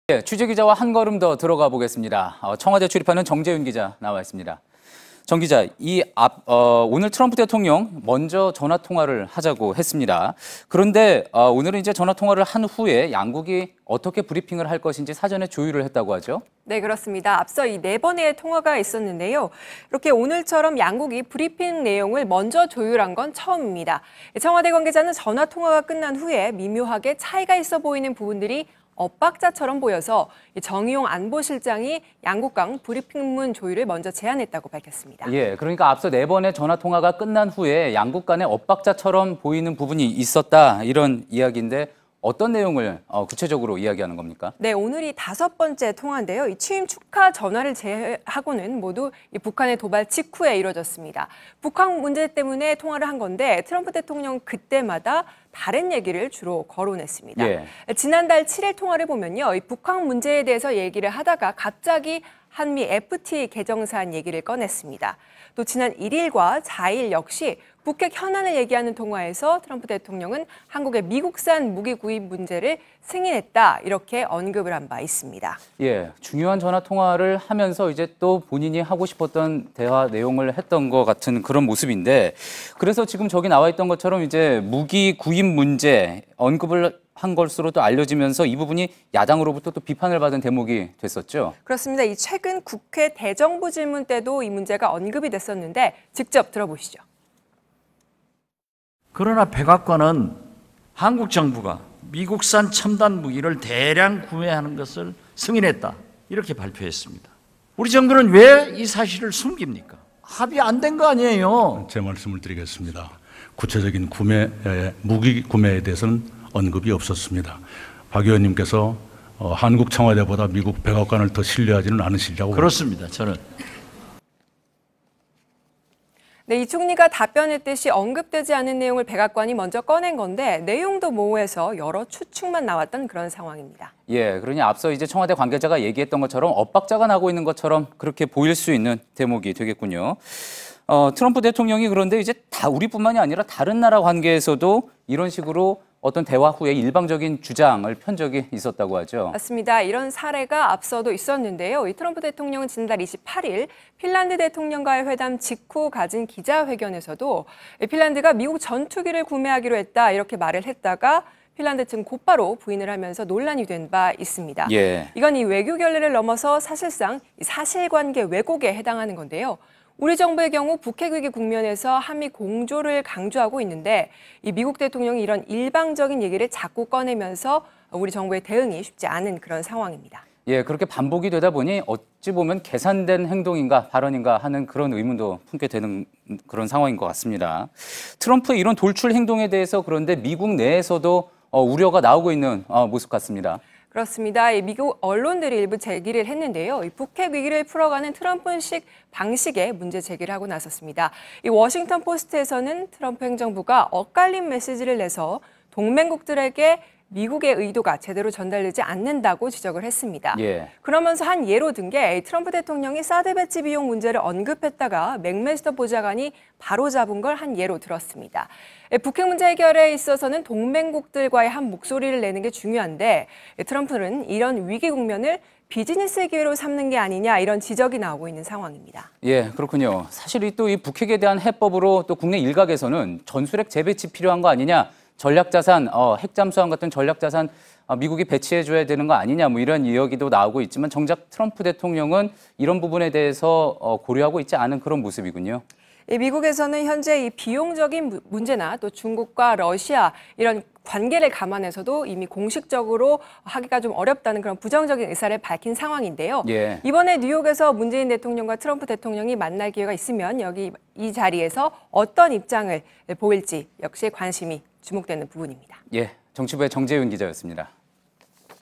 네, 취재기자와 한 걸음 더 들어가 보겠습니다. 청와대 출입하는 정재윤 기자 나와 있습니다. 정 기자, 오늘 트럼프 대통령 먼저 전화 통화를 하자고 했습니다. 그런데 오늘은 이제 전화 통화를 한 후에 양국이 어떻게 브리핑을 할 것인지 사전에 조율을 했다고 하죠? 네, 그렇습니다. 앞서 이 4번의 통화가 있었는데요. 이렇게 오늘처럼 양국이 브리핑 내용을 먼저 조율한 건 처음입니다. 청와대 관계자는 전화 통화가 끝난 후에 미묘하게 차이가 있어 보이는 부분들이 엇박자처럼 보여서 정의용 안보실장이 양국 간 브리핑문 조율을 먼저 제안했다고 밝혔습니다. 예, 그러니까 앞서 4번의 전화 통화가 끝난 후에 양국 간에 엇박자처럼 보이는 부분이 있었다, 이런 이야기인데 어떤 내용을 구체적으로 이야기하는 겁니까? 네, 오늘이 5번째 통화인데요. 이 취임 축하 전화를 제외하고는 모두 이 북한의 도발 직후에 이뤄졌습니다. 북한 문제 때문에 통화를 한 건데 트럼프 대통령 그때마다 다른 얘기를 주로 거론했습니다. 예. 지난달 7일 통화를 보면요, 이 북한 문제에 대해서 얘기를 하다가 갑자기 한미 FTA 개정사안 얘기를 꺼냈습니다. 또 지난 1일과 4일 역시 북핵 현안을 얘기하는 통화에서 트럼프 대통령은 한국의 미국산 무기 구입 문제를 승인했다, 이렇게 언급을 한 바 있습니다. 예, 중요한 전화 통화를 하면서 이제 또 본인이 하고 싶었던 대화 내용을 했던 것 같은 그런 모습인데, 그래서 지금 저기 나와 있던 것처럼 이제 무기 구입 문제 언급을 한 것으로 또 알려지면서 이 부분이 야당으로부터 또 비판을 받은 대목이 됐었죠. 그렇습니다. 이 최근 국회 대정부 질문 때도 이 문제가 언급이 됐었는데 직접 들어보시죠. 그러나 백악관은 한국 정부가 미국산 첨단 무기를 대량 구매하는 것을 승인했다, 이렇게 발표했습니다. 우리 정부는 왜 이 사실을 숨깁니까? 합의 안 된 거 아니에요? 제 말씀을 드리겠습니다. 구체적인 무기 구매에 대해서는 언급이 없었습니다. 박 의원님께서 한국 청와대보다 미국 백악관을 더 신뢰하지는 않으시려고. 그렇습니다. 저는. 네, 이 총리가 답변했듯이 언급되지 않은 내용을 백악관이 먼저 꺼낸 건데 내용도 모호해서 여러 추측만 나왔던 그런 상황입니다. 예, 그러니 앞서 이제 청와대 관계자가 얘기했던 것처럼 엇박자가 나고 있는 것처럼 그렇게 보일 수 있는 대목이 되겠군요. 트럼프 대통령이 그런데 이제 다 우리뿐만이 아니라 다른 나라 관계에서도 이런 식으로 어떤 대화 후에 일방적인 주장을 편 적이 있었다고 하죠. 맞습니다. 이런 사례가 앞서도 있었는데요. 이 트럼프 대통령은 지난달 28일 핀란드 대통령과의 회담 직후 가진 기자회견에서도 핀란드가 미국 전투기를 구매하기로 했다, 이렇게 말을 했다가 핀란드 측 곧바로 부인을 하면서 논란이 된 바 있습니다. 예. 이건 이 외교 결례를 넘어서 사실상 사실관계 왜곡에 해당하는 건데요. 우리 정부의 경우 북핵 위기 국면에서 한미 공조를 강조하고 있는데 이 미국 대통령이 이런 일방적인 얘기를 자꾸 꺼내면서 우리 정부의 대응이 쉽지 않은 그런 상황입니다. 예, 그렇게 반복이 되다 보니 어찌 보면 계산된 행동인가 발언인가 하는 그런 의문도 품게 되는 그런 상황인 것 같습니다. 트럼프의 이런 돌출 행동에 대해서 그런데 미국 내에서도 우려가 나오고 있는 모습 같습니다. 그렇습니다. 미국 언론들이 일부 제기를 했는데요. 이 북핵 위기를 풀어가는 트럼프식 방식의 문제 제기를 하고 나섰습니다. 이 워싱턴 포스트에서는 트럼프 행정부가 엇갈린 메시지를 내서 동맹국들에게 미국의 의도가 제대로 전달되지 않는다고 지적을 했습니다. 예. 그러면서 한 예로 든 게 트럼프 대통령이 사드 배치 비용 문제를 언급했다가 맥메스터 보좌관이 바로잡은 걸 한 예로 들었습니다. 북핵 문제 해결에 있어서는 동맹국들과의 한 목소리를 내는 게 중요한데 트럼프는 이런 위기 국면을 비즈니스 기회로 삼는 게 아니냐, 이런 지적이 나오고 있는 상황입니다. 예, 그렇군요. 사실 또 이 북핵에 대한 해법으로 또 국내 일각에서는 전술핵 재배치 필요한 거 아니냐, 전략자산, 핵잠수함 같은 전략자산 미국이 배치해줘야 되는 거 아니냐, 뭐 이런 이야기도 나오고 있지만 정작 트럼프 대통령은 이런 부분에 대해서 고려하고 있지 않은 그런 모습이군요. 미국에서는 현재 이 비용적인 문제나 또 중국과 러시아 이런 관계를 감안해서도 이미 공식적으로 하기가 좀 어렵다는 그런 부정적인 의사를 밝힌 상황인데요. 예. 이번에 뉴욕에서 문재인 대통령과 트럼프 대통령이 만날 기회가 있으면 여기 이 자리에서 어떤 입장을 보일지 역시 관심이 주목되는 부분입니다. 예, 정치부의 정재윤 기자였습니다.